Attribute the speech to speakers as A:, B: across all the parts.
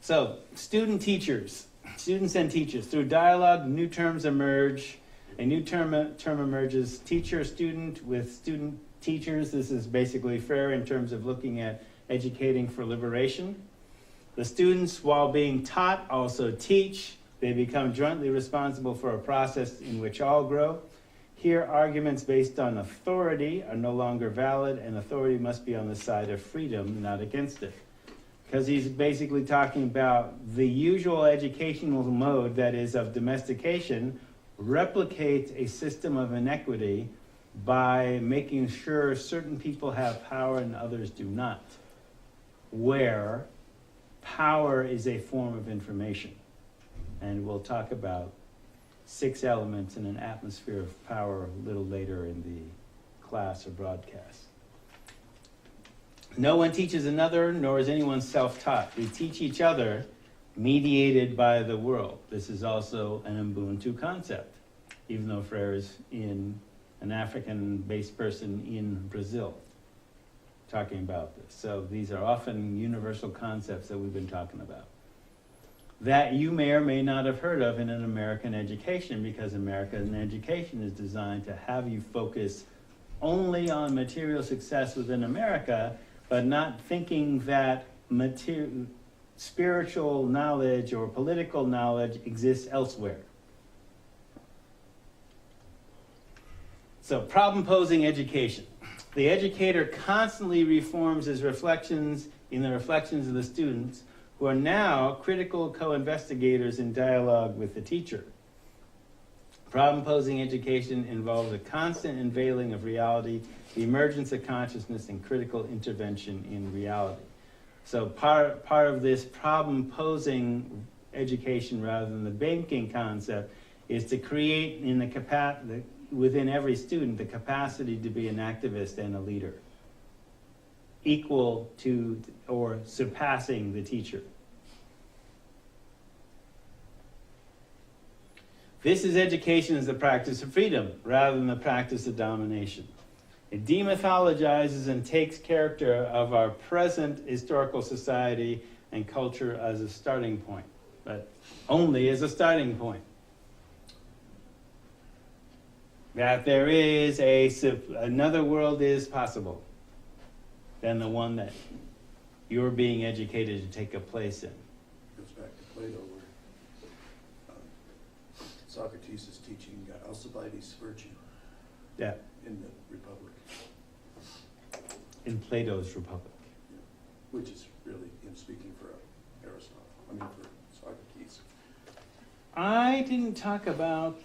A: So, students and teachers. Through dialogue, new terms emerge. A new term emerges, teacher-student with student-teachers. This is basically fair in terms of looking at educating for liberation. The students, while being taught, also teach. They become jointly responsible for a process in which all grow. Here, arguments based on authority are no longer valid, and authority must be on the side of freedom, not against it. Because he's basically talking about the usual educational mode, that is of domestication, replicates a system of inequity by making sure certain people have power and others do not, where power is a form of information. And we'll talk about 6 elements in an atmosphere of power a little later in the class or broadcast. No one teaches another, nor is anyone self-taught. We teach each other, mediated by the world. This is also an Ubuntu concept, even though Freire is an African-based person in Brazil talking about this. So these are often universal concepts that we've been talking about, that you may or may not have heard of in an American education, because American education is designed to have you focus only on material success within America, but not thinking that spiritual knowledge or political knowledge exists elsewhere. So, problem-posing education. The educator constantly reforms his reflections in the reflections of the students, who are now critical co-investigators in dialogue with the teacher. Problem-posing education involves a constant unveiling of reality, the emergence of consciousness, and critical intervention in reality. So part of this problem-posing education, rather than the banking concept, is to create within every student the capacity to be an activist and a leader, equal to or surpassing the teacher. This is education as the practice of freedom rather than the practice of domination. It demythologizes and takes character of our present historical society and culture as a starting point, but only as a starting point. That there is another world is possible than the one that you're being educated to take a place in.
B: It goes back to Plato, where Socrates is teaching Alcibiades' virtue.
A: Yeah.
B: In the Republic.
A: In Plato's Republic.
B: Yeah. Which is really him speaking for for Socrates.
A: I didn't talk about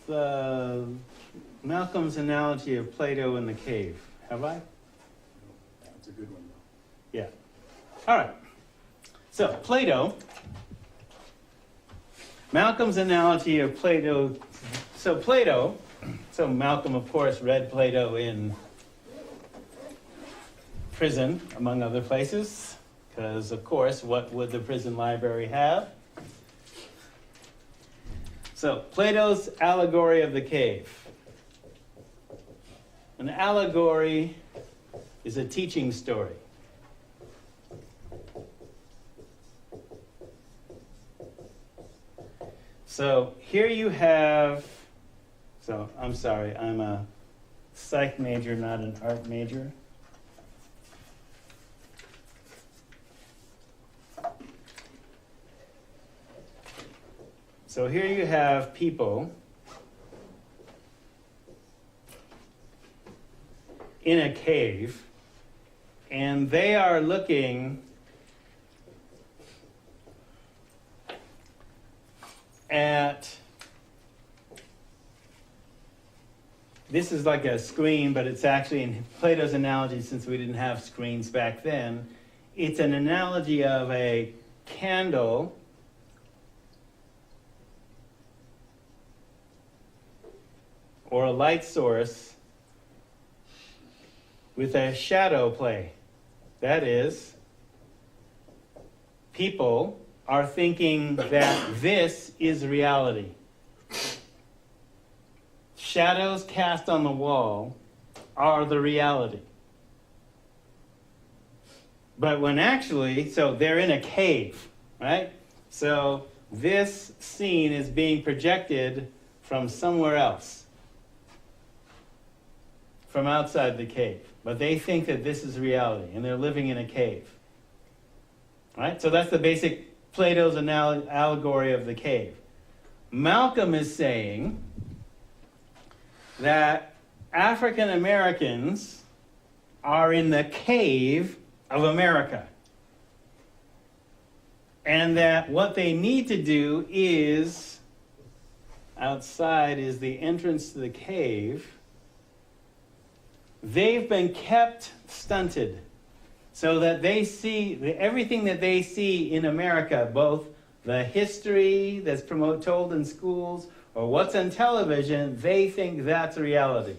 A: Malcolm's analogy of Plato in the cave, have I?
B: That's a good one, though.
A: Yeah. All right. So, Plato. Malcolm's analogy of Plato. So Malcolm, of course, read Plato in prison, among other places, because, of course, what would the prison library have? So, Plato's allegory of the cave. An allegory is a teaching story. So, here you have, I'm sorry, I'm a psych major, not an art major. So here you have people in a cave, and they are looking at, this is like a screen, but it's actually, in Plato's analogy, since we didn't have screens back then, it's an analogy of a candle or a light source with a shadow play. That is, people are thinking that this is reality. Shadows cast on the wall are the reality. But when actually, so they're in a cave, right? So this scene is being projected from somewhere else, from outside the cave. But they think that this is reality, and they're living in a cave. Right? So that's the basic Plato's allegory of the cave. Malcolm is saying that African Americans are in the cave of America. And that what they need to do is, outside is the entrance to the cave. They've been kept stunted so that they see everything that they see in America, both the history that's told in schools or what's on television, they think that's reality.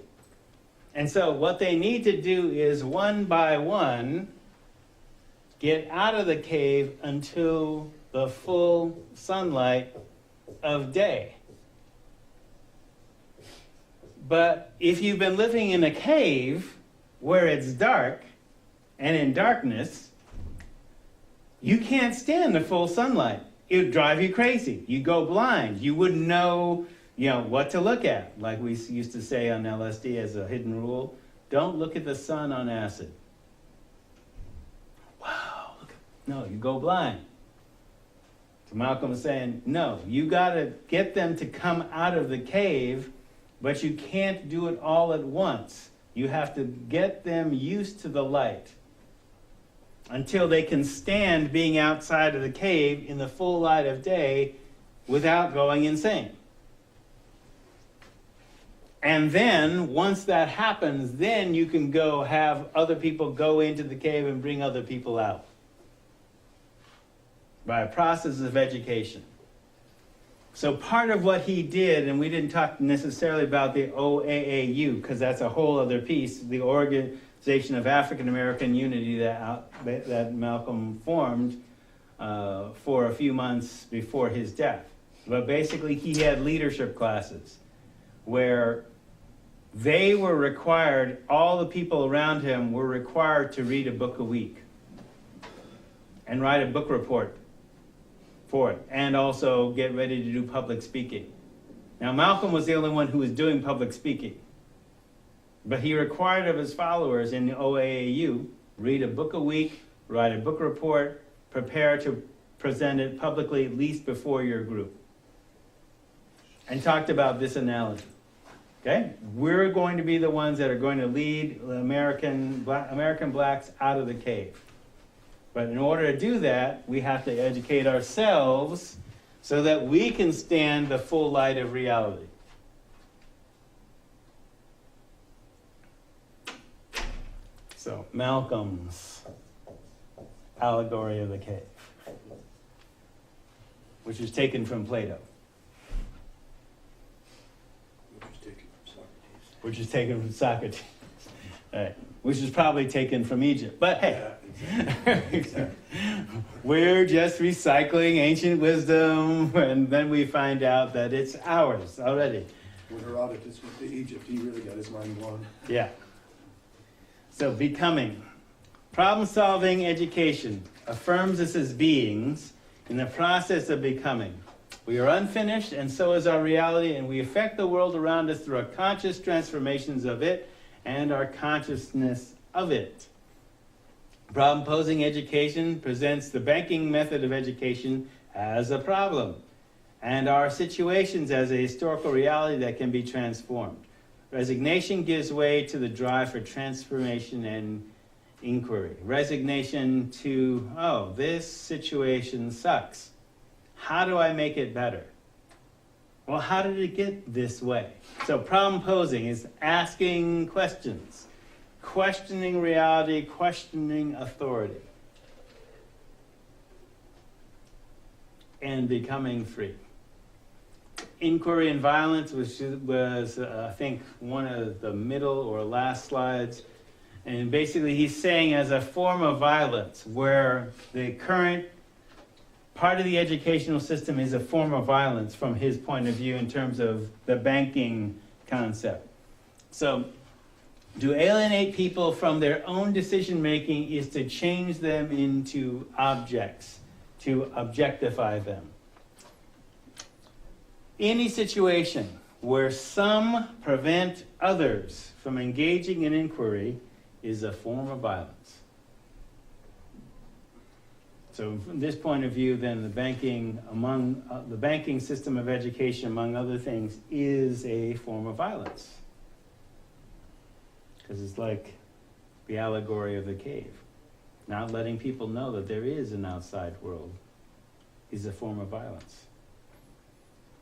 A: And so what they need to do is one by one get out of the cave until the full sunlight of day. But if you've been living in a cave where it's dark and in darkness, you can't stand the full sunlight. It would drive you crazy. You go blind. You wouldn't know, what to look at. Like we used to say on LSD as a hidden rule, don't look at the sun on acid. Wow, no, you go blind. So Malcolm was saying, no, you got to get them to come out of the cave, but you can't do it all at once. You have to get them used to the light until they can stand being outside of the cave in the full light of day without going insane. And then, once that happens, then you can go have other people go into the cave and bring other people out by a process of education. So part of what he did, and we didn't talk necessarily about the OAAU, because that's a whole other piece, the Organization of African American Unity that Malcolm formed for a few months before his death. But basically he had leadership classes where they were required, all the people around him were required to read a book a week and write a book report for it, and also get ready to do public speaking. Now, Malcolm was the only one who was doing public speaking, but he required of his followers in the OAAU, read a book a week, write a book report, prepare to present it publicly at least before your group, and talked about this analogy. Okay? We're going to be the ones that are going to lead American blacks out of the cave. But in order to do that, we have to educate ourselves so that we can stand the full light of reality. So, Malcolm's allegory of the cave, which is taken from Plato. Which is taken from Socrates. Right. Which is probably taken from Egypt. But hey, exactly. We're just recycling ancient wisdom, and then we find out that it's ours already.
B: When Herodotus went to Egypt, he really got his mind blown.
A: Yeah. So becoming. Problem-solving education affirms us as beings in the process of becoming. We are unfinished, and so is our reality, and we affect the world around us through our conscious transformations of it and our consciousness of it. Problem-posing education presents the banking method of education as a problem, and our situations as a historical reality that can be transformed. Resignation gives way to the drive for transformation and inquiry. Resignation to, oh, this situation sucks. How do I make it better? Well, how did it get this way? So problem posing is asking questions, questioning reality, questioning authority, and becoming free. Inquiry and violence, which was, I think, one of the middle or last slides. And basically he's saying as a form of violence, where the current part of the educational system is a form of violence from his point of view in terms of the banking concept. So to alienate people from their own decision making is to change them into objects, to objectify them. Any situation where some prevent others from engaging in inquiry is a form of violence. So from this point of view, then the banking system of education, among other things, is a form of violence. Because it's like the allegory of the cave. Not letting people know that there is an outside world is a form of violence.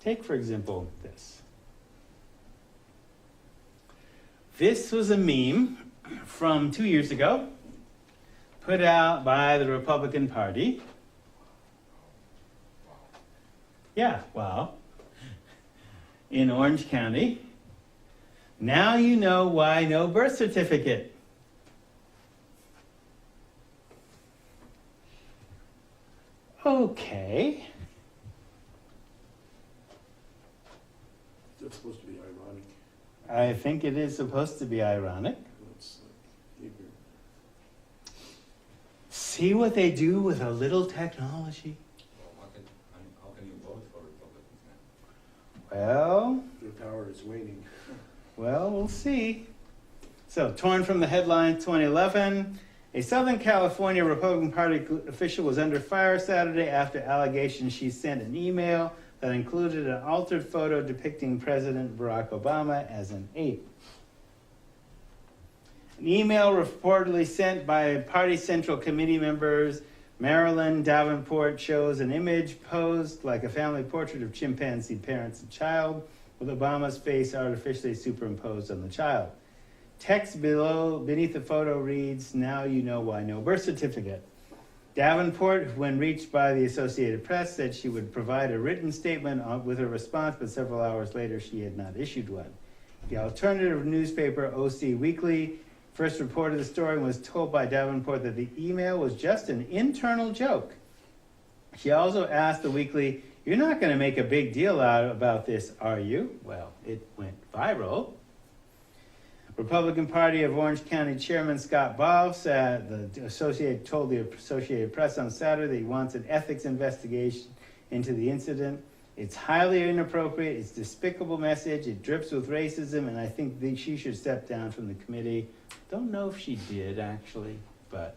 A: Take, for example, this. This was a meme from 2 years ago, put out by the Republican Party. Yeah, well, in Orange County. Now you know why no birth certificate. Okay.
B: That's supposed to be ironic.
A: I think it is supposed to be ironic.
B: It's like Hebrew.
A: See what they do with a little technology?
C: Well, how can you vote for Republicans now?
A: Well,
B: Their power is waning.
A: we'll see. So, torn from the headline 2011, a Southern California Republican Party official was under fire Saturday after allegations she sent an email that included an altered photo depicting President Barack Obama as an ape. An email reportedly sent by Party Central Committee members Marilyn Davenport shows an image posed like a family portrait of chimpanzee parents and child, with Obama's face artificially superimposed on the child. Text beneath the photo reads, "Now you know why no birth certificate." Davenport, when reached by the Associated Press, said she would provide a written statement with her response, but several hours later she had not issued one. The alternative newspaper, OC Weekly, first reported the story and was told by Davenport that the email was just an internal joke. She also asked the Weekly, "You're not going to make a big deal out about this, are you?" Well, it went viral. Republican Party of Orange County Chairman Scott Baugh said told the Associated Press on Saturday that he wants an ethics investigation into the incident. It's highly inappropriate, it's a despicable message, it drips with racism, and I think she should step down from the committee. Don't know if she did, actually, but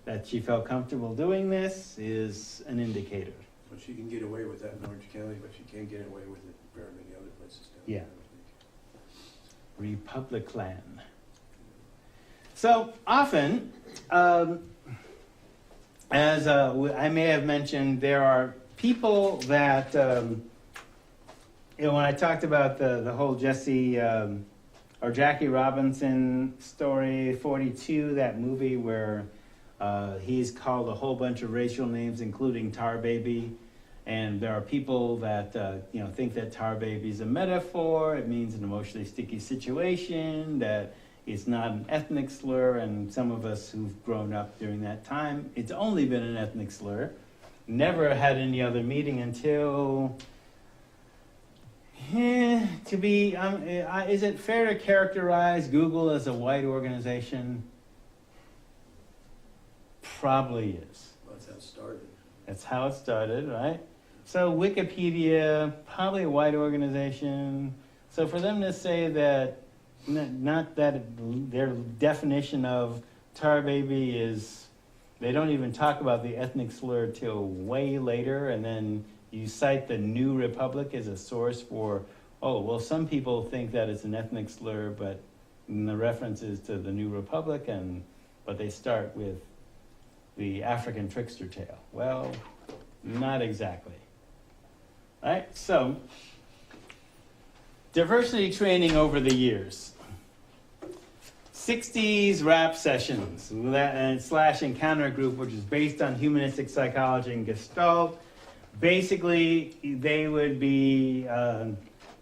A: that she felt comfortable doing this is an indicator.
B: Well, she can get away with that in Orange County, but she can't get away with it very many other places down
A: Yeah.
B: there,
A: Republican. So often, as I may have mentioned, there are people that, when I talked about the whole Jackie Robinson story, 42, that movie where he's called a whole bunch of racial names, including Tar Baby. And there are people that think that Tar Baby is a metaphor. It means an emotionally sticky situation, that it's not an ethnic slur. And some of us who've grown up during that time, it's only been an ethnic slur. Never had any other meaning until, is it fair to characterize Google as a white organization? Probably is.
B: Well, that's how it started.
A: That's how it started, right? So Wikipedia, probably a white organization. So for them to say that, not that their definition of Tar Baby is, they don't even talk about the ethnic slur till way later, and then you cite the New Republic as a source for, some people think that it's an ethnic slur, but the reference is to the New Republic, but they start with the African trickster tale. Well, not exactly. All right, so diversity training over the years. 60s rap sessions / encounter group, which is based on humanistic psychology and Gestalt. Basically, they would be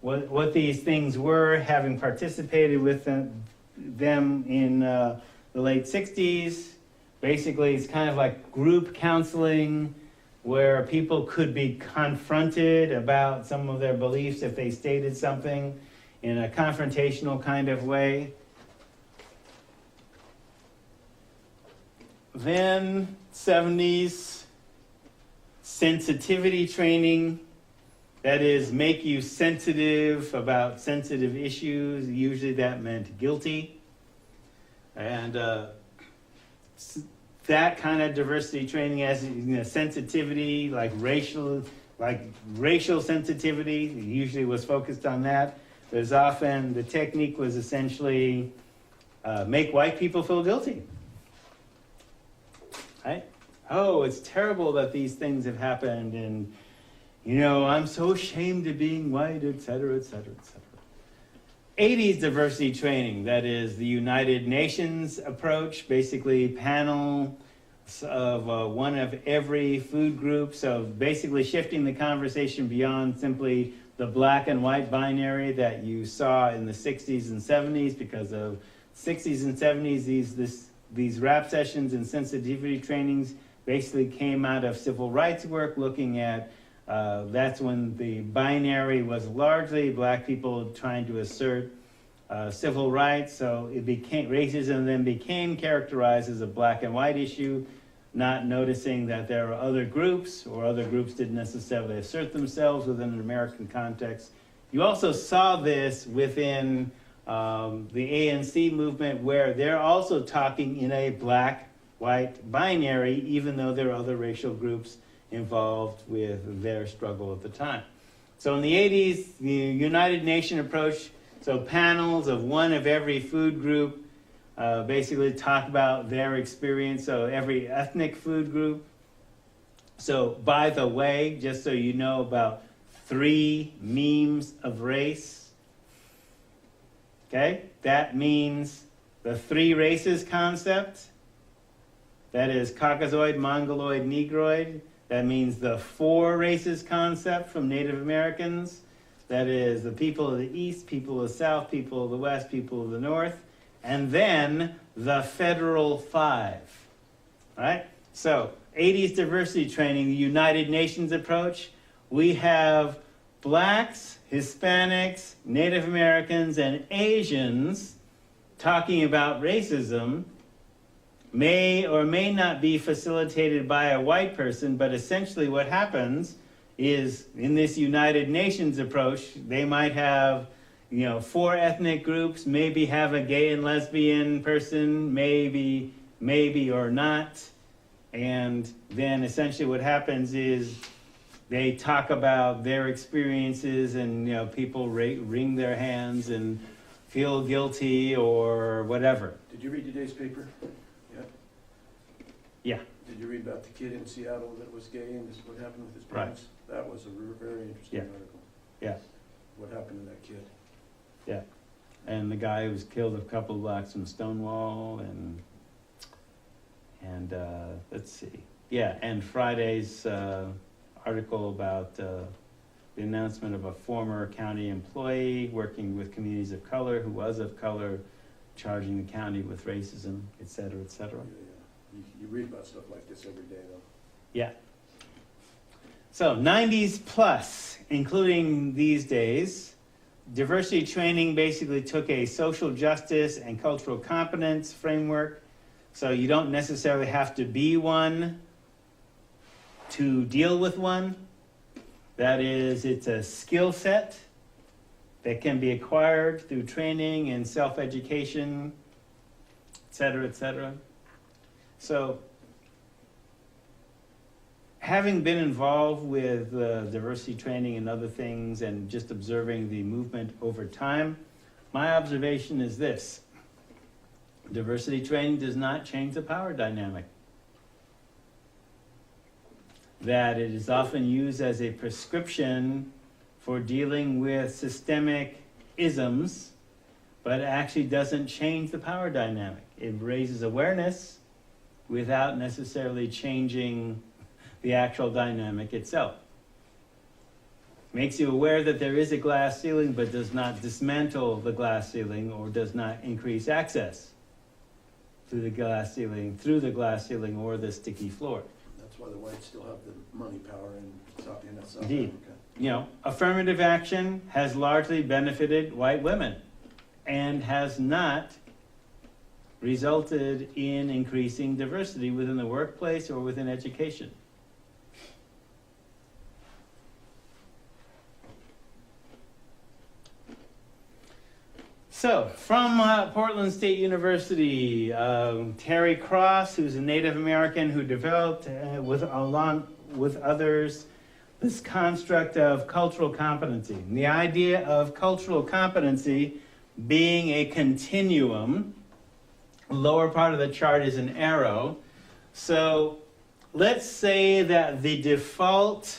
A: what these things were, having participated with them in the late 60s. Basically, it's kind of like group counseling where people could be confronted about some of their beliefs if they stated something in a confrontational kind of way. Then 70s, sensitivity training, that is, make you sensitive about sensitive issues. Usually that meant guilty. And that kind of diversity training as sensitivity, like racial sensitivity, usually was focused on that. There's often, the technique was essentially make white people feel guilty. Right? Oh, it's terrible that these things have happened, and I'm so ashamed of being white, et cetera, et cetera, et cetera. 80s diversity training, that is the United Nations approach, basically panel of one of every food group, so basically shifting the conversation beyond simply the black and white binary that you saw in the 60s and 70s, because of 60s and 70s, these rap sessions and sensitivity trainings basically came out of civil rights work, looking at that's when the binary was largely black people trying to assert civil rights. So it became, racism then became characterized as a black and white issue, not noticing that there are other groups, or other groups didn't necessarily assert themselves within an American context. You also saw this within the ANC movement, where they're also talking in a black-white binary, even though there are other racial groups involved with their struggle at the time. So in the 80s, the United Nations approach, so panels of one of every food group, basically talk about their experience, so every ethnic food group. So by the way, just so you know about 3 memes of race, okay? That means the 3 races concept, that is Caucasoid, Mongoloid, Negroid. That means the 4 races concept from Native Americans. That is the people of the East, people of the South, people of the West, people of the North. And then the federal 5. All right? So 80s diversity training, the United Nations approach. We have blacks, Hispanics, Native Americans, and Asians talking about racism. May or may not be facilitated by a white person, but essentially what happens is in this United Nations approach, they might have 4 ethnic groups, maybe have a gay and lesbian person, maybe or not. And then essentially what happens is they talk about their experiences, and people wring their hands and feel guilty or whatever.
B: Did you read today's paper?
A: Yeah.
B: Did you read about the kid in Seattle that was gay and this is what happened with his parents? Right. That was a very interesting article. Yeah. What happened to that kid?
A: Yeah. And the guy who was killed a couple of blocks from Stonewall, and let's see. Yeah, and Friday's article about the announcement of a former county employee working with communities of color who was of color, charging the county with racism, et cetera, et cetera.
B: Yeah. You read about stuff like this every day, though.
A: Yeah. So 90s plus, including these days, diversity training basically took a social justice and cultural competence framework. So you don't necessarily have to be one to deal with one. That is, it's a skill set that can be acquired through training and self-education, et cetera, et cetera. So, having been involved with diversity training and other things, and just observing the movement over time, my observation is this: diversity training does not change the power dynamic. That it is often used as a prescription for dealing with systemic isms, but it actually doesn't change the power dynamic. It raises awareness without necessarily changing the actual dynamic itself. Makes you aware that there is a glass ceiling, but does not dismantle the glass ceiling, or does not increase access through the glass ceiling or the sticky floor.
B: That's why the whites still have the money power in South
A: Indeed.
B: Africa.
A: Affirmative action has largely benefited white women and has not resulted in increasing diversity within the workplace or within education. So, from Portland State University, Terry Cross, who's a Native American who developed, along with others, this construct of cultural competency. And the idea of cultural competency being a continuum. Lower part of the chart is an arrow. So let's say that the default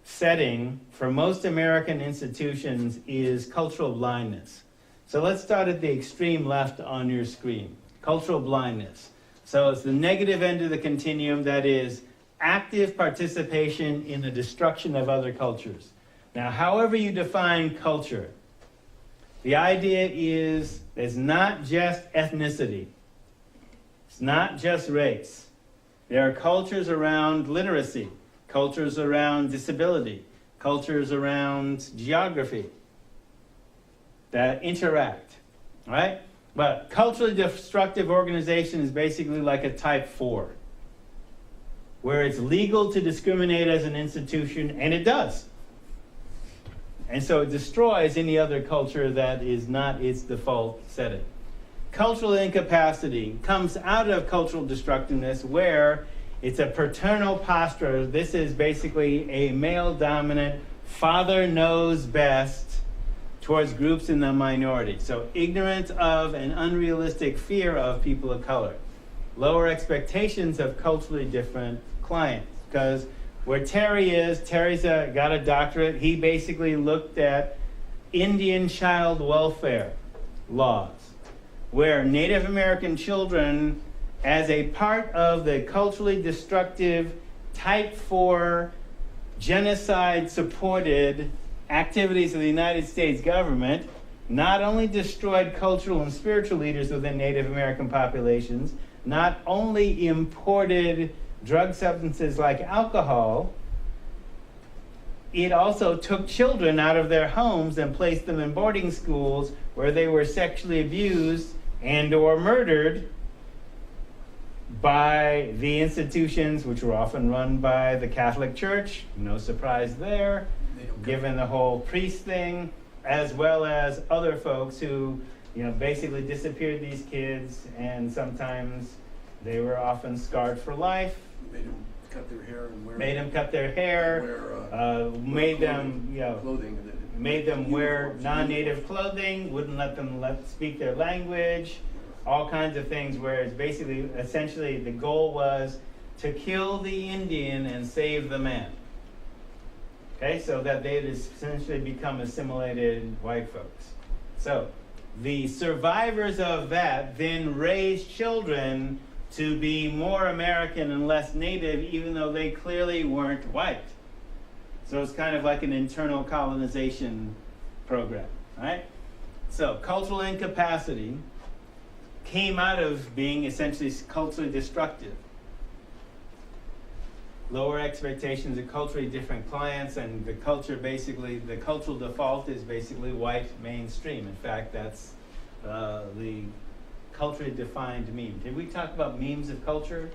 A: setting for most American institutions is cultural blindness. So let's start at the extreme left on your screen. Cultural blindness. So it's the negative end of the continuum, that is active participation in the destruction of other cultures. Now, however you define culture, the idea is it's not just ethnicity. It's not just race. There are cultures around literacy, cultures around disability, cultures around geography that interact, right? But culturally destructive organization is basically like a type 4, where it's legal to discriminate as an institution, and it does. And so it destroys any other culture that is not its default setting. Cultural incapacity comes out of cultural destructiveness, where it's a paternal posture. This is basically a male-dominant, father knows best towards groups in the minority. So ignorance of and unrealistic fear of people of color. Lower expectations of culturally different clients. Because where Terry is, Terry's got a doctorate. He basically looked at Indian child welfare laws, where Native American children, as a part of the culturally destructive type 4 genocide-supported activities of the United States government, not only destroyed cultural and spiritual leaders within Native American populations, not only imported drug substances like alcohol, it also took children out of their homes and placed them in boarding schools where they were sexually abused and or murdered by the institutions, which were often run by the Catholic Church. No surprise there, given the whole priest thing, as well as other folks who, basically disappeared these kids, and sometimes they were often scarred for life.
B: Made them cut their hair and wear.
A: Made them cut their hair. Made them,
B: clothing.
A: Made them wear non-native clothing. Wouldn't let them speak their language. All kinds of things where it's basically, essentially, the goal was to kill the Indian and save the man. Okay, so that they'd essentially become assimilated white folks. So the survivors of that then raised children to be more American and less native, even though they clearly weren't white. So it's kind of like an internal colonization program, right? So cultural incapacity came out of being essentially culturally destructive. Lower expectations of culturally different clients, and the culture basically, the cultural default is basically white mainstream. In fact, that's the culturally defined meme. Did we talk about memes of culture?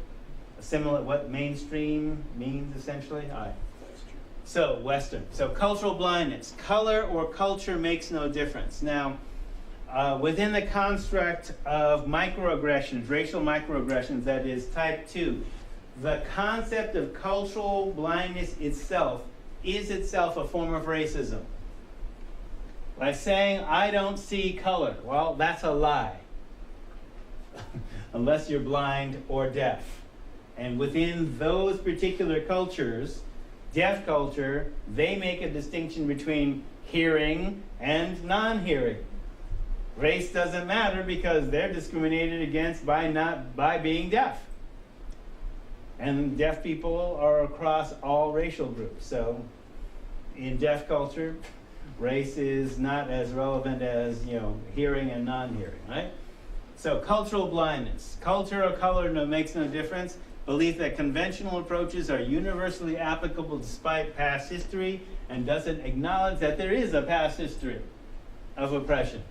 A: Similar, what mainstream means essentially? All right. So, Western. So, cultural blindness. Color or culture makes no difference. Now, within the construct of microaggressions, racial microaggressions, that is type 2, the concept of cultural blindness itself is itself a form of racism. By saying, I don't see color, well, that's a lie. Unless you're blind or deaf. And within those particular cultures, deaf culture, they make a distinction between hearing and non-hearing. Race doesn't matter because they're discriminated against by being deaf. And deaf people are across all racial groups. So in deaf culture, race is not as relevant as, hearing and non-hearing, right? So cultural blindness. Culture or color makes no difference. Belief that conventional approaches are universally applicable despite past history, and doesn't acknowledge that there is a past history of oppression.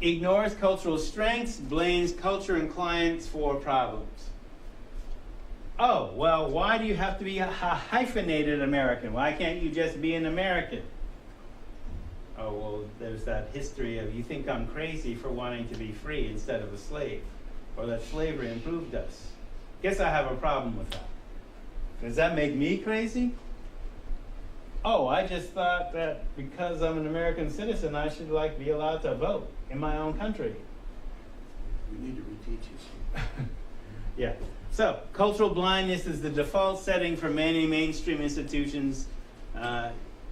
A: Ignores cultural strengths, blames culture and clients for problems. Oh, well, why do you have to be a hyphenated American? Why can't you just be an American? Oh, well, there's that history of you think I'm crazy for wanting to be free instead of a slave, or that slavery improved us. Guess I have a problem with that. Does that make me crazy? Oh, I just thought that because I'm an American citizen, I should be allowed to vote in my own country.
B: We need to reteach you.
A: Yeah. So, cultural blindness is the default setting for many mainstream institutions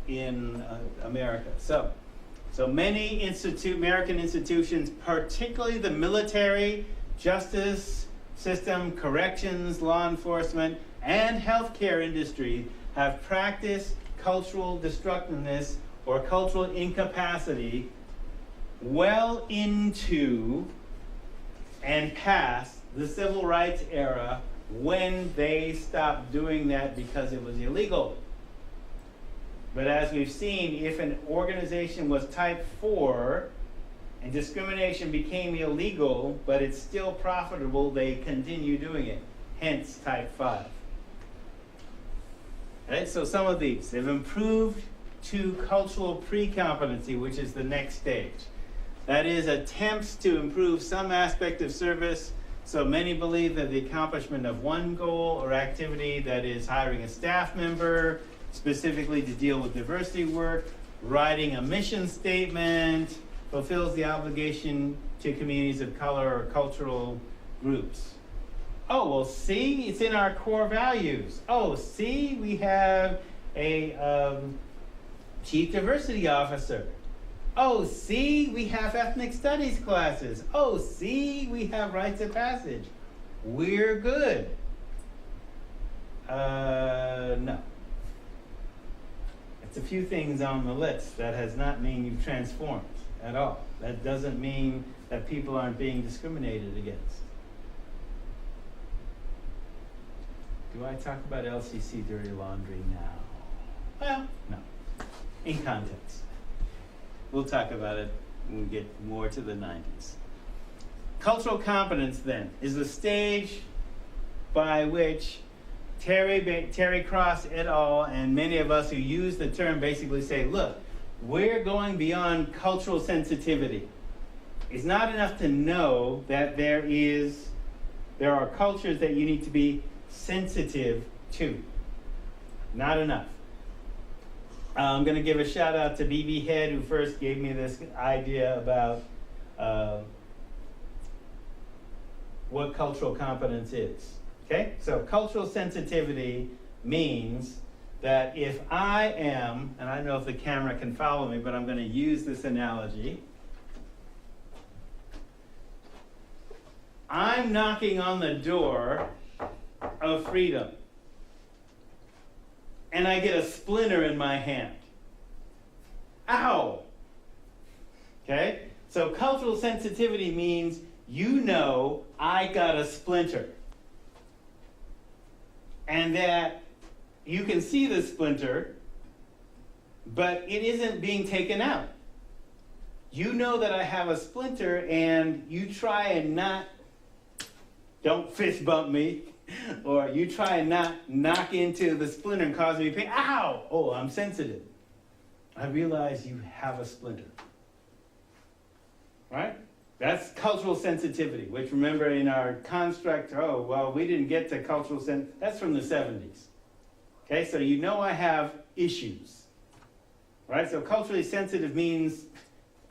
A: in America. So many American institutions, particularly the military, justice system, corrections, law enforcement, and healthcare industry, have practiced cultural destructiveness or cultural incapacity well into and past the civil rights era, when they stopped doing that because it was illegal. But as we've seen, if an organization was type 4 and discrimination became illegal, but it's still profitable, they continue doing it. Hence type 5. Right? So some of these, they've improved to cultural pre-competency, which is the next stage. That is, attempts to improve some aspect of service. So many believe that the accomplishment of one goal or activity, that is hiring a staff member, specifically to deal with diversity work, writing a mission statement, fulfills the obligation to communities of color or cultural groups. Oh, well, see, it's in our core values. Oh, see, we have a chief diversity officer. Oh, see, we have ethnic studies classes. Oh, see, we have rites of passage. We're good. No. It's a few things on the list. That has not mean you've transformed at all. That doesn't mean that people aren't being discriminated against. Do I talk about LCC dirty laundry now? Well, no. In context. We'll talk about it when we get more to the 90s. Cultural competence, then, is the stage by which Terry Cross et al. And many of us who use the term basically say, look, we're going beyond cultural sensitivity. It's not enough to know that there are cultures that you need to be sensitive to. Not enough. I'm going to give a shout out to B.B. Head, who first gave me this idea about what cultural competence is. Okay? So cultural sensitivity means that if I am, and I don't know if the camera can follow me, but I'm going to use this analogy. I'm knocking on the door of freedom, and I get a splinter in my hand. Ow! Okay? So cultural sensitivity means you know I got a splinter. And that you can see the splinter, but it isn't being taken out. You know that I have a splinter, and you try and don't fist bump me, or you try and not knock into the splinter and cause me pain. Ow! Oh, I'm sensitive. I realize you have a splinter. Right? That's cultural sensitivity, which, remember, in our construct, we didn't get to cultural sensitivity. That's from the 70s. Okay, so you know I have issues. Right? So culturally sensitive means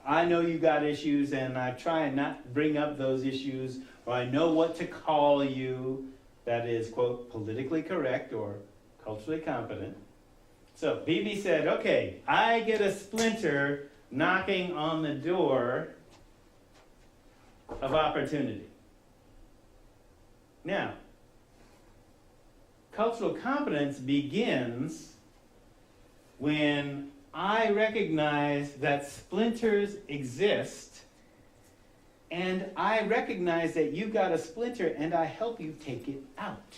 A: I know you got issues, and I try and not bring up those issues, or I know what to call you that is, quote, politically correct or culturally competent. So BB said, okay, I get a splinter knocking on the door of opportunity. Now, cultural competence begins when I recognize that splinters exist, and I recognize that you got a splinter, and I help you take it out.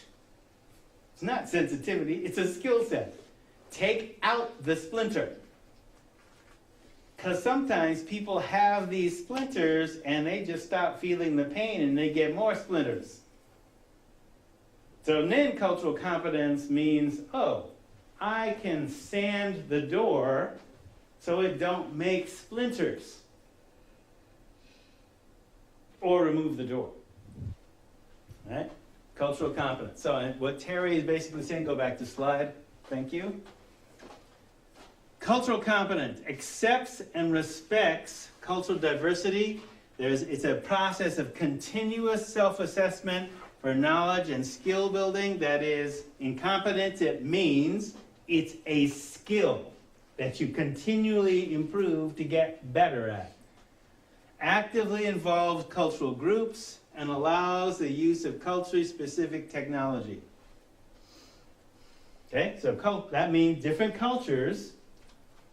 A: It's not sensitivity, it's a skill set. Take out the splinter. Because sometimes people have these splinters and they just stop feeling the pain and they get more splinters. So then cultural competence means, oh, I can sand the door so it don't make splinters. Or remove the door. Right? Cultural competence. So what Terry is basically saying, go back to slide, thank you. Cultural competence accepts and respects cultural diversity. It's a process of continuous self-assessment for knowledge and skill building. That is, in competence, it means it's a skill that you continually improve to get better at. Actively involves cultural groups and allows the use of culturally specific technology. Okay, so that means different cultures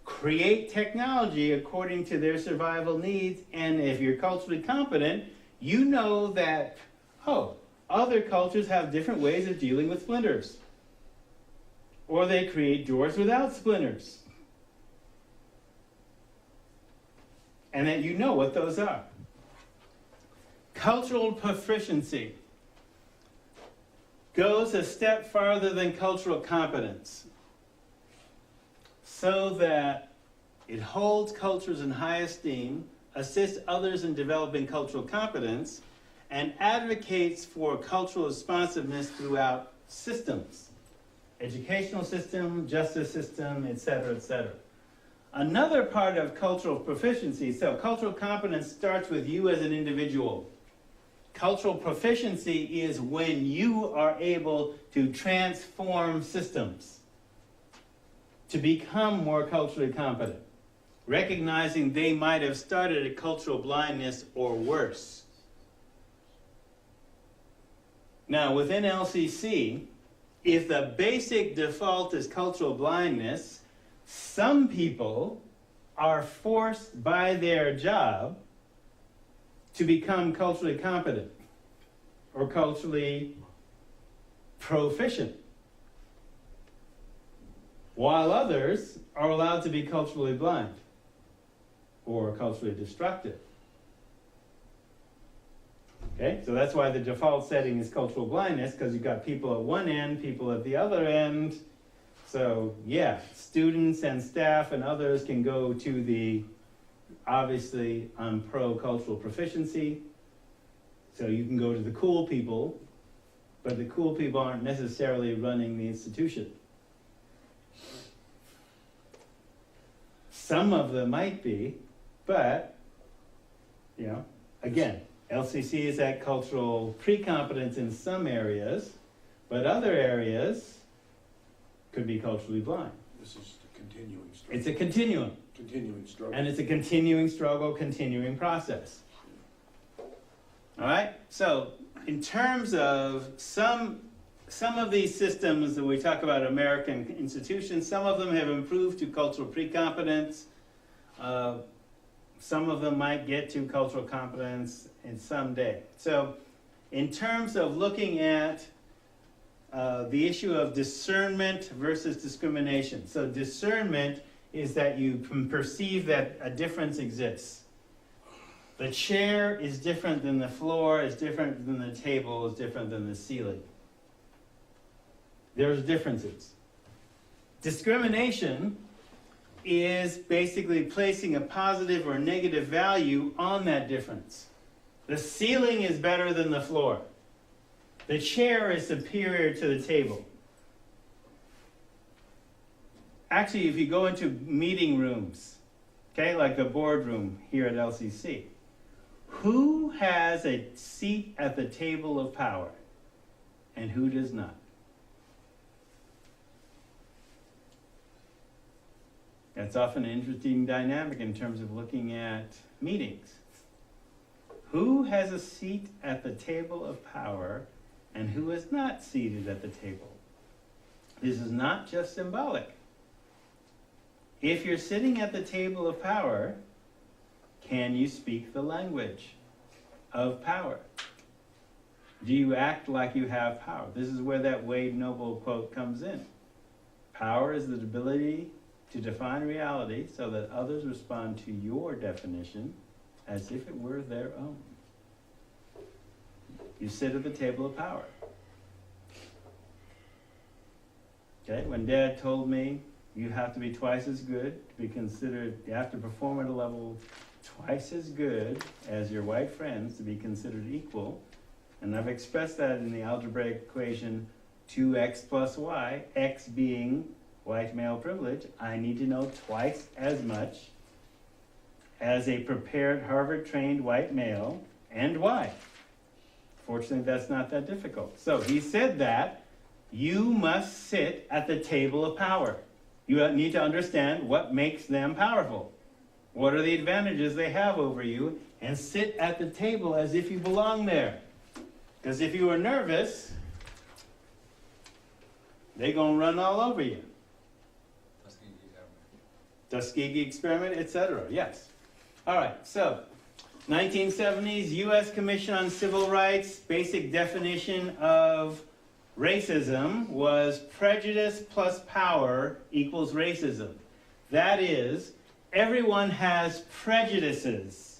A: create technology according to their survival needs, and if you're culturally competent, you know that, oh, other cultures have different ways of dealing with splinters. Or they create doors without splinters. And that you know what those are. Cultural proficiency goes a step farther than cultural competence, so that it holds cultures in high esteem, assists others in developing cultural competence, and advocates for cultural responsiveness throughout systems. Educational system, justice system, etc., etc. Another part of cultural proficiency, so cultural competence starts with you as an individual. Cultural proficiency is when you are able to transform systems to become more culturally competent, recognizing they might have started at cultural blindness or worse. Now, within LCC, if the basic default is cultural blindness, some people are forced by their job to become culturally competent or culturally proficient, while others are allowed to be culturally blind or culturally destructive. Okay, so that's why the default setting is cultural blindness, because you've got people at one end, people at the other end. So yeah, students and staff and others can go to the, obviously I'm pro cultural proficiency, so you can go to the cool people, but the cool people aren't necessarily running the institution. Some of them might be, but, you know, again, LCC is at cultural pre-competence in some areas, but other areas could be culturally blind.
B: This is the continuing struggle.
A: It's a continuum.
B: Continuing struggle.
A: And it's a continuing struggle, continuing process. All right? So, in terms of some of these systems that we talk about, American institutions, some of them have improved to cultural pre-competence. Some of them might get to cultural competence in some day. So, in terms of looking at the issue of discernment versus discrimination. So discernment is that you can perceive that a difference exists. The chair is different than the floor, is different than the table, is different than the ceiling. There's differences. Discrimination is basically placing a positive or negative value on that difference. The ceiling is better than the floor. The chair is superior to the table. Actually, if you go into meeting rooms, okay, like the boardroom here at LCC, who has a seat at the table of power and who does not? That's often an interesting dynamic in terms of looking at meetings. Who has a seat at the table of power and who is not seated at the table? This is not just symbolic. If you're sitting at the table of power, can you speak the language of power? Do you act like you have power? This is where that Wade Noble quote comes in. Power is the ability to define reality so that others respond to your definition as if it were their own. You sit at the table of power. Okay, when Dad told me you have to be twice as good to be considered, you have to perform at a level twice as good as your white friends to be considered equal, and I've expressed that in the algebraic equation 2x plus y, x being white male privilege, I need to know twice as much as a prepared Harvard-trained white male and y. Fortunately, that's not that difficult. So he said that you must sit at the table of power. You need to understand what makes them powerful. What are the advantages they have over you? And sit at the table as if you belong there. Because if you are nervous, they're going to run all over you. Tuskegee experiment, etc. Yes. All right, so 1970s U.S. Commission on Civil Rights, basic definition of racism was prejudice plus power equals racism. That is, everyone has prejudices,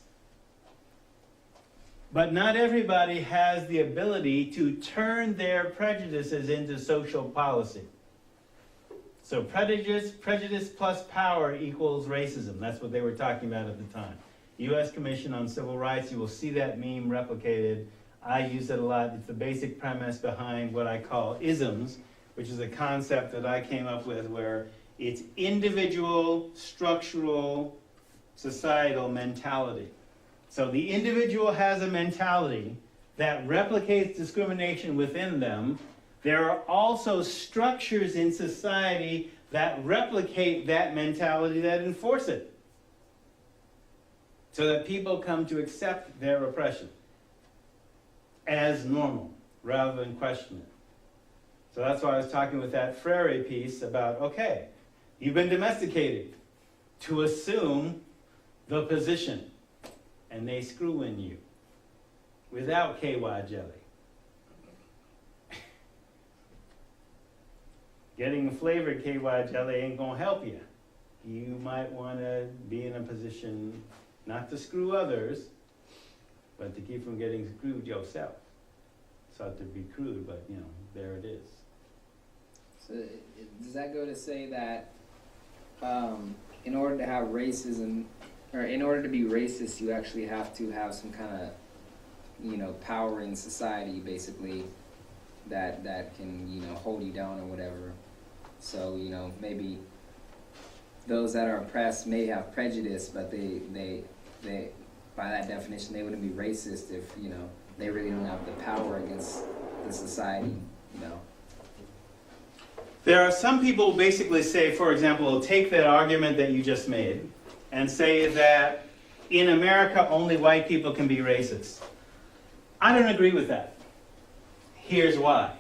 A: but not everybody has the ability to turn their prejudices into social policy. So prejudice plus power equals racism. That's what they were talking about at the time. U.S. Commission on Civil Rights, you will see that meme replicated. I use it a lot. It's the basic premise behind what I call isms, which is a concept that I came up with where it's individual, structural, societal mentality. So the individual has a mentality that replicates discrimination within them. There are also structures in society that replicate that mentality, that enforce it, so that people come to accept their oppression as normal rather than question it. So that's why I was talking with that Freire piece about, okay, you've been domesticated to assume the position, and they screw in you without KY jelly. Getting a flavored KY jelly ain't gonna help you. You might wanna be in a position not to screw others, but to keep from getting screwed yourself. Sought to be crude, but there it is.
D: So does that go to say that in order to have racism, or in order to be racist, you actually have to have some kind of, power in society, basically, that can, hold you down or whatever. So, maybe those that are oppressed may have prejudice, but they by that definition, they wouldn't be racist if, they really don't have the power against the society,
A: There are some people who basically say, for example, take that argument that you just made and say that in America only white people can be racist. I don't agree with that. Here's why.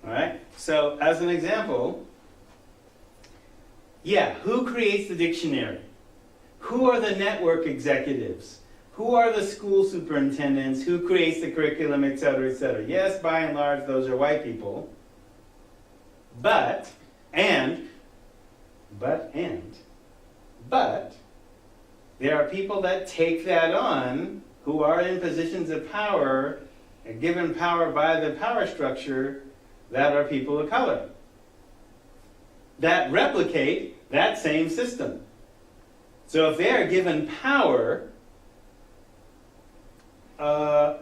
A: All right? So, as an example, who creates the dictionary? Who are the network executives? Who are the school superintendents? Who creates the curriculum, et cetera, et cetera? Yes, by and large, those are white people. But there are people that take that on who are in positions of power, and given power by the power structure, that are people of color, that replicate that same system. So if they are given power, are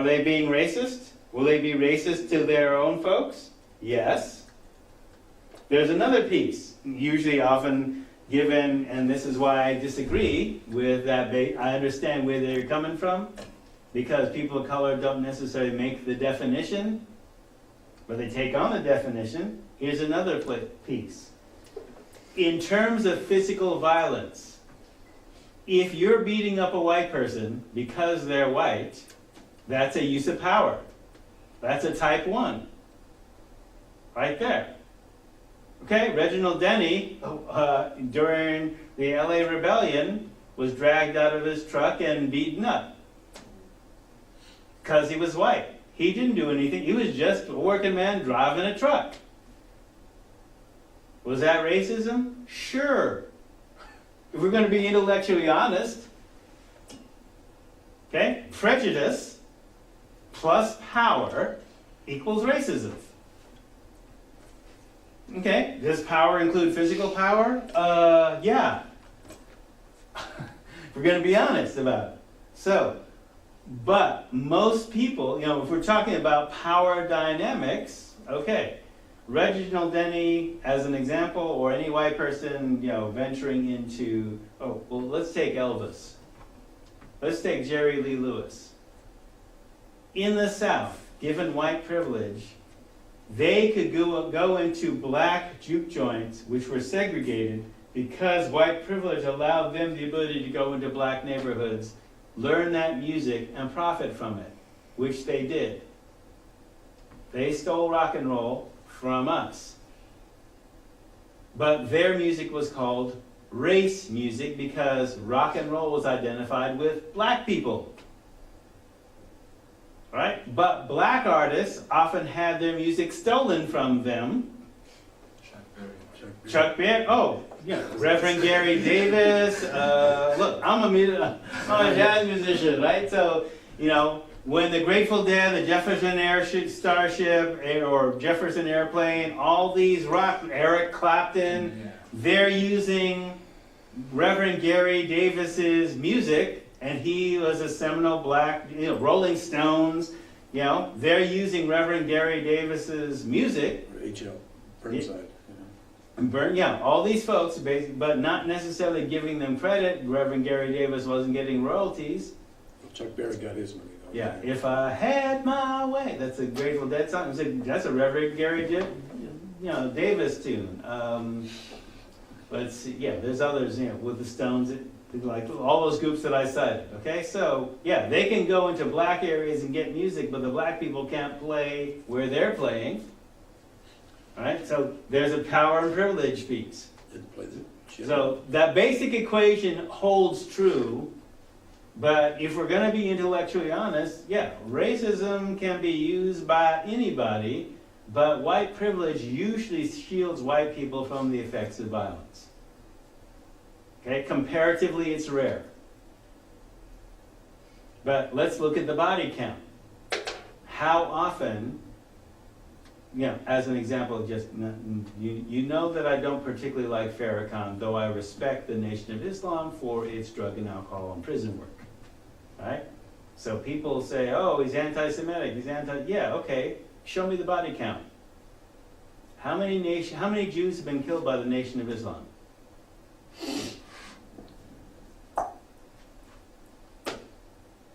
A: they being racist? Will they be racist to their own folks? Yes. There's another piece, usually often given, and this is why I disagree with that. I understand where they're coming from, because people of color don't necessarily make the definition, but they take on the definition. Here's another piece. In terms of physical violence, if you're beating up a white person because they're white, that's a use of power. That's a type 1. Right there. Okay, Reginald Denny, during the LA Rebellion, was dragged out of his truck and beaten up because he was white. He didn't do anything. He was just a working man driving a truck. Was that racism? Sure. If we're going to be intellectually honest. Okay? Prejudice plus power equals racism. Okay, does power include physical power? Yeah. We're going to be honest about it. So, but most people, if we're talking about power dynamics, okay, Reginald Denny as an example, or any white person, venturing into, let's take Elvis. Let's take Jerry Lee Lewis. In the South, given white privilege, they could go into black juke joints, which were segregated, because white privilege allowed them the ability to go into black neighborhoods, learn that music, and profit from it, which they did. They stole rock and roll from us. But their music was called race music because rock and roll was identified with black people. Right? But black artists often had their music stolen from them. Chuck Berry. Oh, yeah. Reverend Gary Davis. Look, I'm a jazz musician, right? So, when the Grateful Dead, the Jefferson Starship, or Jefferson Airplane, all these rock, Eric Clapton, they're using Reverend Gary Davis's music, and he was a seminal black, Rolling Stones, they're using Reverend Gary Davis's music.
B: H.L. Burnside.
A: All these folks, but not necessarily giving them credit. Reverend Gary Davis wasn't getting royalties.
B: Well, Chuck Berry got his money, though.
A: Yeah, if I had my way. That's a Grateful Dead song. That's a Reverend Gary Davis tune. But there's others, with the Stones, like all those groups that I cited. Okay, so they can go into black areas and get music, but the black people can't play where they're playing. All right, so there's a power and privilege piece. So that basic equation holds true, but if we're going to be intellectually honest, racism can be used by anybody, but white privilege usually shields white people from the effects of violence. Okay, comparatively it's rare. But let's look at the body count. How often, as an example, you know that I don't particularly like Farrakhan, though I respect the Nation of Islam for its drug and alcohol and prison work. Right? So people say, oh, he's anti-Semitic, okay, show me the body count. How many Jews have been killed by the Nation of Islam?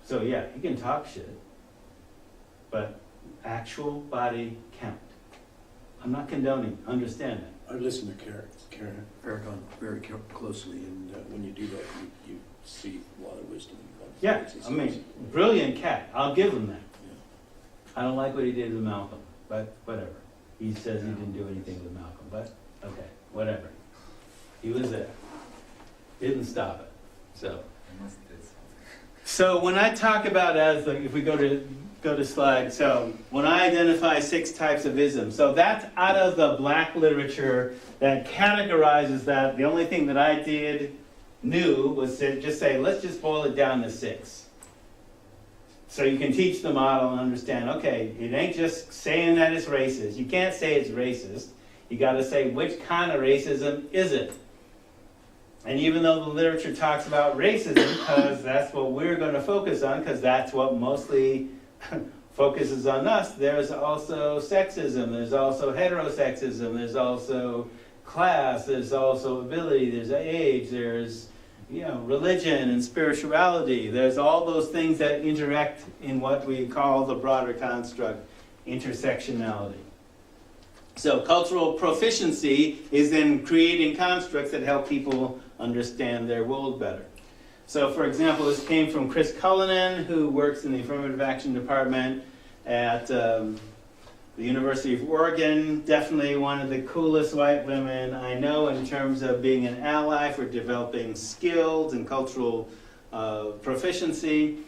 A: So you can talk shit, but actual body count. I'm not condoning, understand that.
B: I've listened to Karen Farrakhan very closely, and when you do that, you see a lot of wisdom. Brilliant cat. I'll give him that. Yeah. I don't like what he did with Malcolm, but whatever. He says he didn't do anything with Malcolm, but okay, whatever. He was there. Didn't stop it. So when I talk about, if we go to slide, so when I identify 6 types of isms, so that's out of the black literature that categorizes that. The only thing that I knew was to just say, let's just boil it down to 6. So you can teach the model and understand, okay, it ain't just saying that it's racist. You can't say it's racist. You got to say, which kind of racism is it? And even though the literature talks about racism, because that's what we're going to focus on, because that's what mostly focuses on us, there's also sexism, there's also heterosexism, there's also class, there's also ability, there's age, there's religion and spirituality. There's all those things that interact in what we call the broader construct, intersectionality. So cultural proficiency is in creating constructs that help people understand their world better. So for example, this came from Chris Cullinan, who works in the Affirmative Action Department at the University of Oregon. Definitely one of the coolest white women I know in terms of being an ally for developing skills and cultural proficiency.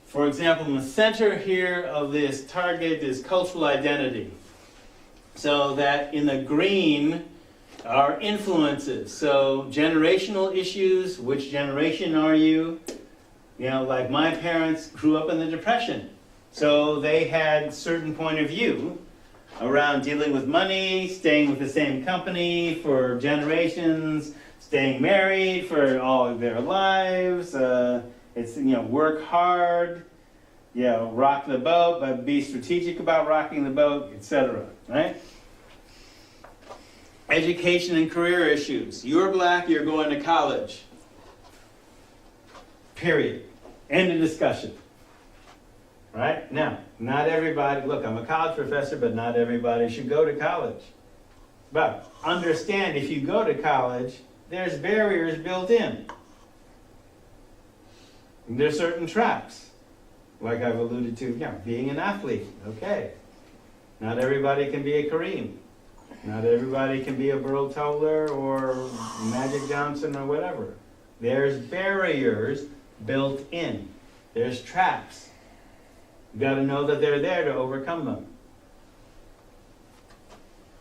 B: For example, in the center here of this target is cultural identity. So that in the green are influences. So generational issues, which generation are you? Like my parents grew up in the Depression. So they had certain point of view around dealing with money, staying with the same company for generations, staying married for all of their lives. It's, work hard, rock the boat, but be strategic about rocking the boat, etc. Right? Education and career issues. You're black, you're going to college. Period. End of discussion. Right? Now, not everybody, look, I'm a college professor, but not everybody should go to college. But understand, if you go to college, there's barriers built in. There's certain traps, like I've alluded to, being an athlete, okay. Not everybody can be a Kareem. Not everybody can be a Burl Towler or Magic Johnson or whatever. There's barriers built in. There's traps. You got to know that they're there to overcome them.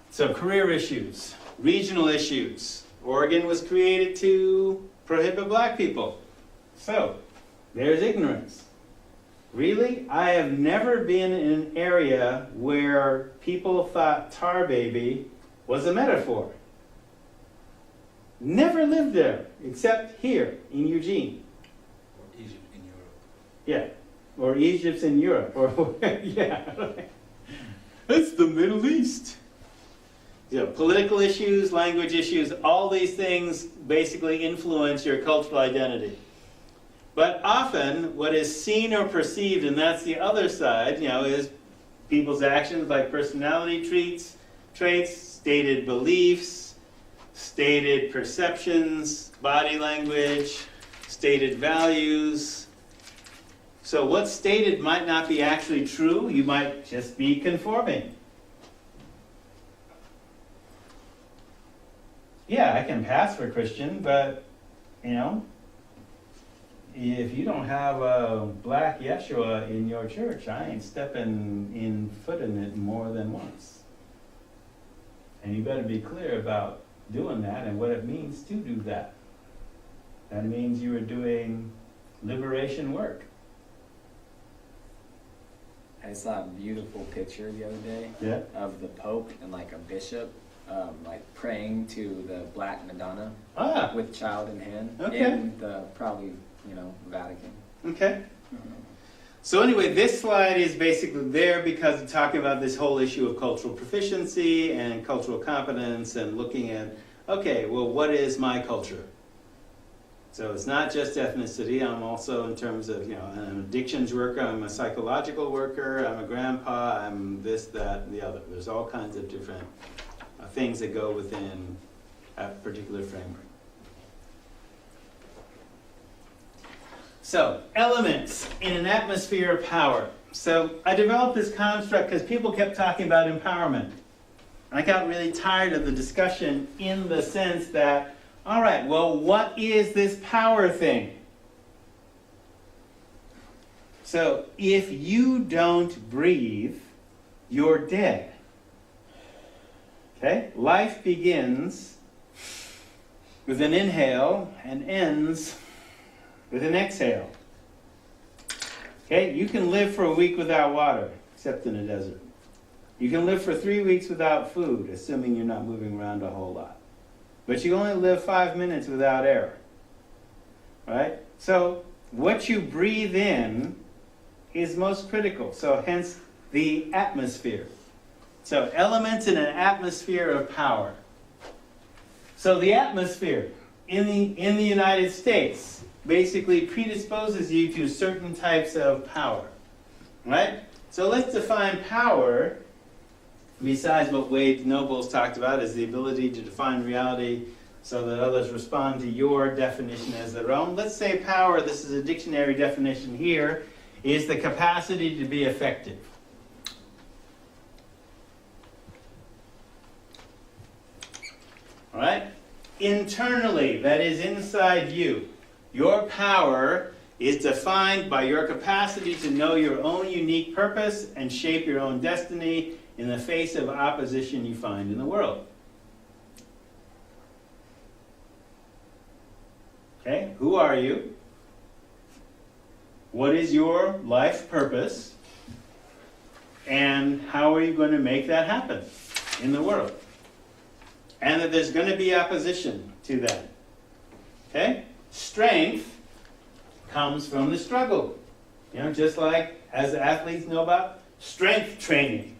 B: So career issues, regional issues. Oregon was created to prohibit black people. So there's ignorance. Really? I have never been in an area where people thought tar baby was a metaphor. Never lived there, except here in Eugene.
C: Or Egypt in Europe.
B: Yeah, or Egypt's in Europe, or yeah, it's the Middle East. Political issues, language issues, all these things basically influence your cultural identity. But often, what is seen or perceived, and that's the other side, is people's actions like personality traits, stated beliefs, stated perceptions, body language, stated values. So what's stated might not be actually true. You might just be conforming. Yeah, I can pass for Christian, but, if you don't have a black Yeshua in your church, I ain't stepping in foot in it more than once. And you better be clear about doing that and what it means to do that. That means you are doing liberation work.
D: I saw a beautiful picture the other day of the Pope and like a bishop like praying to the Black Madonna with child in hand in the probably Vatican.
B: Okay. So anyway, this slide is basically there because it's talking about this whole issue of cultural proficiency and cultural competence and looking at, okay, well, what is my culture? So it's not just ethnicity. I'm also, in terms of, I'm an addictions worker, I'm a psychological worker, I'm a grandpa, I'm this, that, and the other. There's all kinds of different things that go within a particular framework. So, elements in an atmosphere of power. So I developed this construct because people kept talking about empowerment. I got really tired of the discussion in the sense that, all right, well, what is this power thing? So if you don't breathe, you're dead. Okay? Life begins with an inhale and ends with an exhale. Okay? You can live for a week without water, except in a desert. You can live for 3 weeks without food, assuming you're not moving around a whole lot. But you only live 5 minutes without air. Right? So what you breathe in is most critical. So hence the atmosphere. So elements in an atmosphere of power. So the atmosphere in the United States basically predisposes you to certain types of power. Right? So let's define power, besides what Wade Nobles talked about, is the ability to define reality so that others respond to your definition as their own. Let's say power, this is a dictionary definition here, is the capacity to be effective. All right? Internally, that is inside you, your power is defined by your capacity to know your own unique purpose and shape your own destiny in the face of opposition you find in the world. Okay, who are you? What is your life purpose? And how are you going to make that happen in the world? And that there's going to be opposition to that. Okay? Strength comes from the struggle. You know, just like as athletes know about strength training.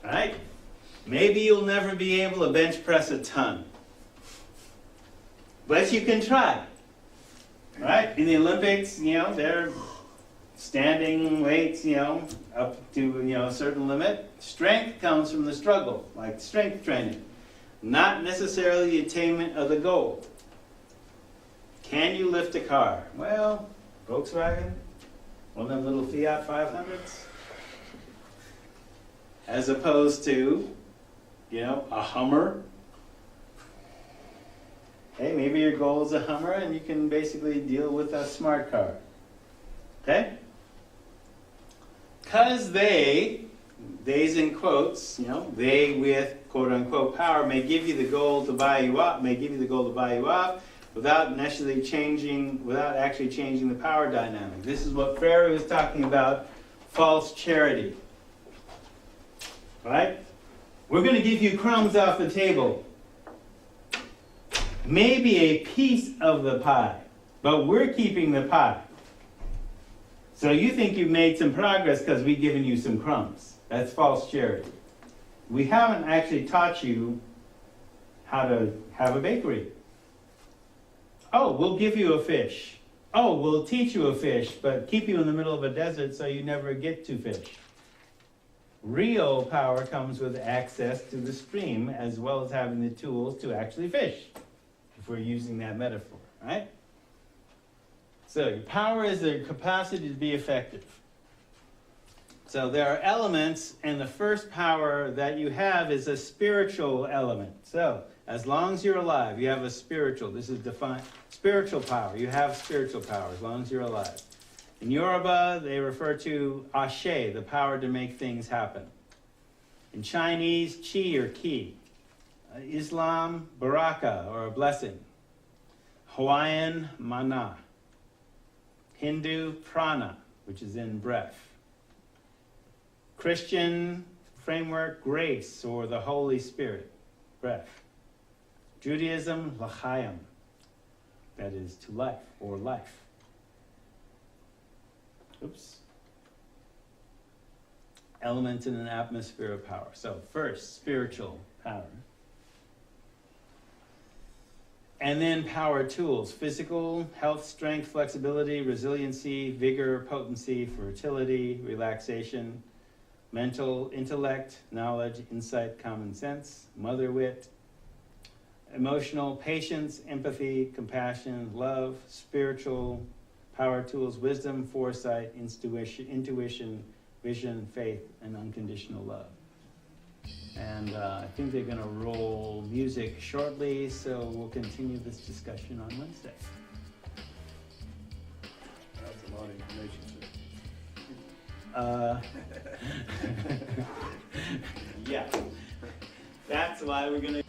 B: Right? Maybe you'll never be able to bench press a ton. But you can try. Right? In the Olympics, you know, they're standing weights, you know, up to, you know, a certain limit. Strength comes from the struggle, like strength training. Not necessarily the attainment of the goal. Can you lift a car? Well, Volkswagen, one of them little Fiat 500s, as opposed to, you know, a Hummer. Hey, maybe your goal is a Hummer and you can basically deal with a smart car. Okay? Because they's in quotes, you know, they with quote unquote power may give you the goal to buy you off, without actually changing the power dynamic. This is what Ferry was talking about, false charity. Right? We're going to give you crumbs off the table. Maybe a piece of the pie, but we're keeping the pie. So you think you've made some progress because we've given you some crumbs. That's false charity. We haven't actually taught you how to have a bakery. Oh, we'll give you a fish. Oh, we'll teach you a fish, but keep you in the middle of a desert so you never get to fish. Real power comes with access to the stream as well as having the tools to actually fish, if we're using that metaphor, right? So your power is the capacity to be effective. So there are elements, and the first power that you have is a spiritual element. So as long as you're alive, you have a spiritual. This is defined spiritual power. You have spiritual power as long as you're alive. In Yoruba, they refer to ashe, the power to make things happen. In Chinese, chi or ki. Islam, baraka, or a blessing. Hawaiian, mana. Hindu, prana, which is in breath. Christian framework, grace, or the Holy Spirit, breath. Judaism, l'chaim, that is to life, or life. Oops. Element in an atmosphere of power. So first, spiritual power. And then power tools, physical, health, strength, flexibility, resiliency, vigor, potency, fertility, relaxation, mental, intellect, knowledge, insight, common sense, mother wit, emotional, patience, empathy, compassion, love, spiritual, power tools, wisdom, foresight, intuition, vision, faith, and unconditional love. And I think they're going to roll music shortly, so we'll continue this discussion on Wednesday.
E: That's a lot of information, sir.
B: Yeah. That's why we're going to...